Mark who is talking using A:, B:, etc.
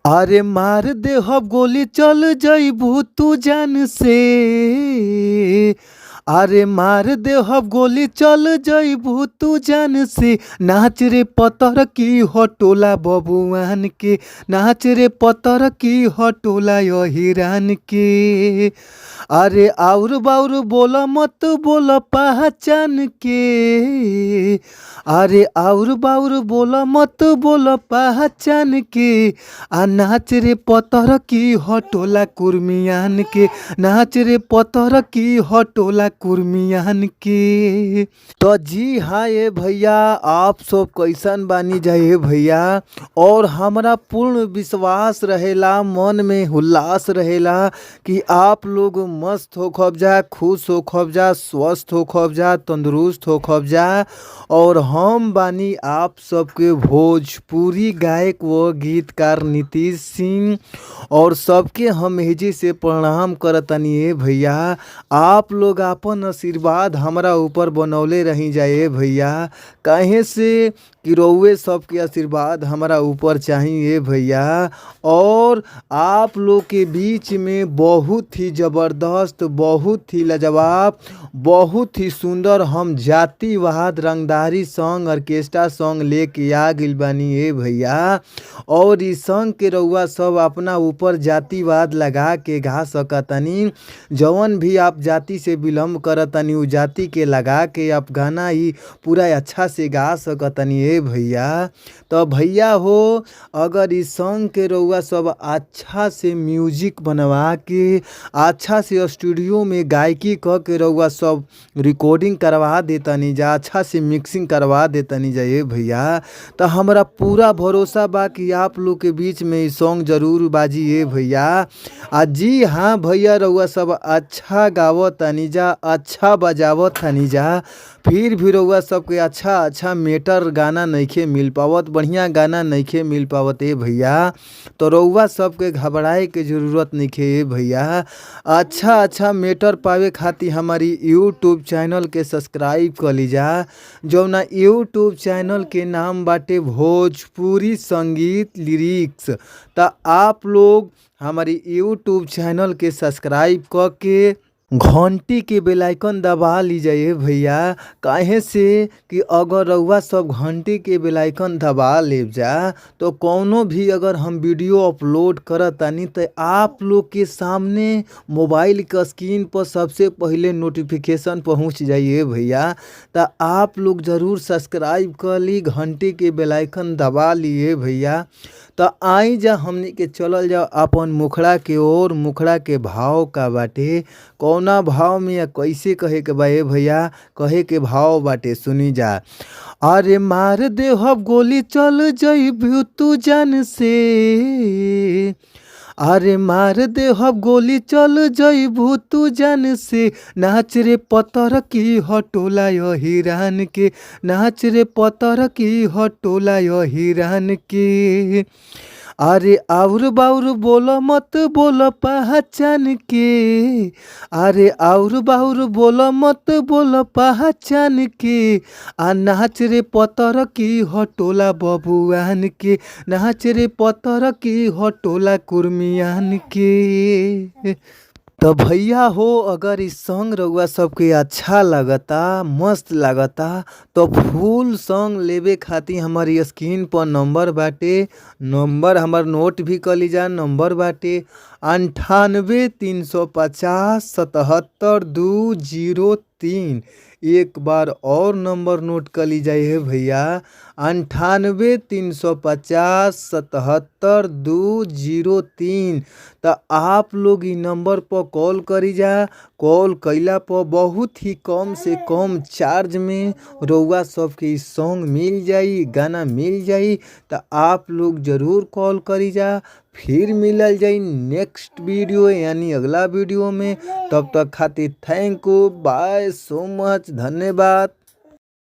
A: अरे मार देहब गोली चल जइबू तू जान से। अरे मार देहब गोली चल जइबू तू जान से। नाच रे पतर की हटोला बबुआन के। नाच रे पतर की हटोला हिरान के। अरे आउर बाउर बोला मत बोला पहचान के। अरे आउर बाउर बोला मत बोला पहचान के। आ नाच रे पतर की हटोला कुर्मियान के। नाच रे पतर की हटोला कुर्मियान के। तो जी हाँ ये भैया, आप सब कैसन बानी जाए भैया। और हमरा पूर्ण विश्वास रहेला, मन में उल्लास रहेला कि आप लोग मस्त हो खबजा, खुश हो खबजा, स्वस्थ हो खबजा, तंदुरुस्त हो खबजा। और हम बानी आप सबके भोजपुरी गायक व गीतकार नीतीश सिंह। और सबके हम हेजी से प्रणाम करतनी ए भैया। आप लोग अपन आशीर्वाद हमरा ऊपर बनौले रही जाए भैया। काहे से कि रउए सबके आशीर्वाद हमारा ऊपर चाहिए भैया। और आप लोग के बीच में बहुत ही ज़बरदस्त, बहुत ही लाजवाब, बहुत ही सुंदर हम जातिवाद रंगदारी सॉन्ग, ऑर्केस्ट्रा सॉन्ग लेके आ गइल बानी ए भैया। और इस सॉन्ग के रउआ सब अपना ऊपर जातिवाद लगा के गा सकतनी। जवन भी आप जाति से बिलोंग करतनी उ जाति के लगा के आप गाना ही पूरा अच्छा से गा सकतनी ए भैया। तो भैया हो, अगर इस सॉन्ग के रउआ सब अच्छा से म्यूजिक बनवा के, अच्छा से स्टूडियो में गायकी क के रउआ सब रिकॉर्डिंग करवा देतनी जा, अच्छा से मिक्सिंग करवा देतनी जा ए भैया। तो हमरा पूरा भरोसा बा कि आप लोग के बीच में ई सॉन्ग जरूर बाजी ए भैया। जी हाँ भैया, रउआ सब अच्छा गावतनी जा, अच्छा बजावतनी जा। फिर भी रउआ सबके अच्छा मेटर गाना नइखे मिल पावत, बढ़िया गाना नइखे मिल पावत ए भैया। तो रउआ सबके घबराए के ज़रूरत नइखे ए भैया। अच्छा मेटर पावे खातिर हमारी यूट्यूब चैनल के सब्सक्राइब कर लीजा। जौना यूट्यूब चैनल के नाम बाटे भोजपुरी संगीत लिरिक्स। तो आप लोग हमारी यूट्यूब चैनल के सब्सक्राइब करके घंटी के बेल आइकन दबा लीजिए भैया। काहे से कि अगर रउआ सब घंटी के बेल आइकन दबा ले जा तो कौनो भी अगर हम वीडियो अपलोड करतानी तो आप लोग के सामने मोबाइल का स्क्रीन पर सबसे पहले नोटिफिकेशन पहुंच जाइए भैया। तो आप लोग ज़रूर सब्सक्राइब कर ली, घंटी के बेल आइकन दबा लिए भैया। तो आई जा हमनी के चलल जाओ अपन मुखड़ा के ओर। मुखड़ा के भाव का बाटे, कौना भाव में या कैसे कहे के बा ए भैया। कहे के भाव बाटे, सुनी जा। अरे मार देहब गोली चल जइबू तू जान से। अरे मार देहब गोली चल जइबू तू जान से। नाच रे पतर की हटोला हिरान के। नाच रे पतर की हटोला हिरान के। अरे आउर बाउर बोला मत बोला पहचान के। अरे आउर बाउर बोला मत बोला पहचान के। आ नाच रे पतर की हटोला बबुआन के। नाच रे पतर की हटोला कुर्मियान के। तो भैया हो, अगर इस सॉन्ग रउआ सबके अच्छा लगता, मस्त लगता, तो फुल सॉन्ग लेवे खातिर हमारी स्क्रीन पर नंबर बाटे। नंबर हमार नोट भी कर लीजा। नंबर बाटे 98 350 77 203। एक बार और नंबर नोट कर लीजिए भैया, 98 350 77 203। तो आप लोग ई नंबर पर कॉल करी जा। कॉल कैला पर बहुत ही कम से कम चार्ज में रउआ सबके ई सॉन्ग मिल जाई, गाना मिल जाई। तो आप लोग ज़रूर कॉल करी जा। फिर मिलल जाई नेक्स्ट वीडियो यानी अगला वीडियो में। तब तक खातिर thank you, by so much, धन्यवाद।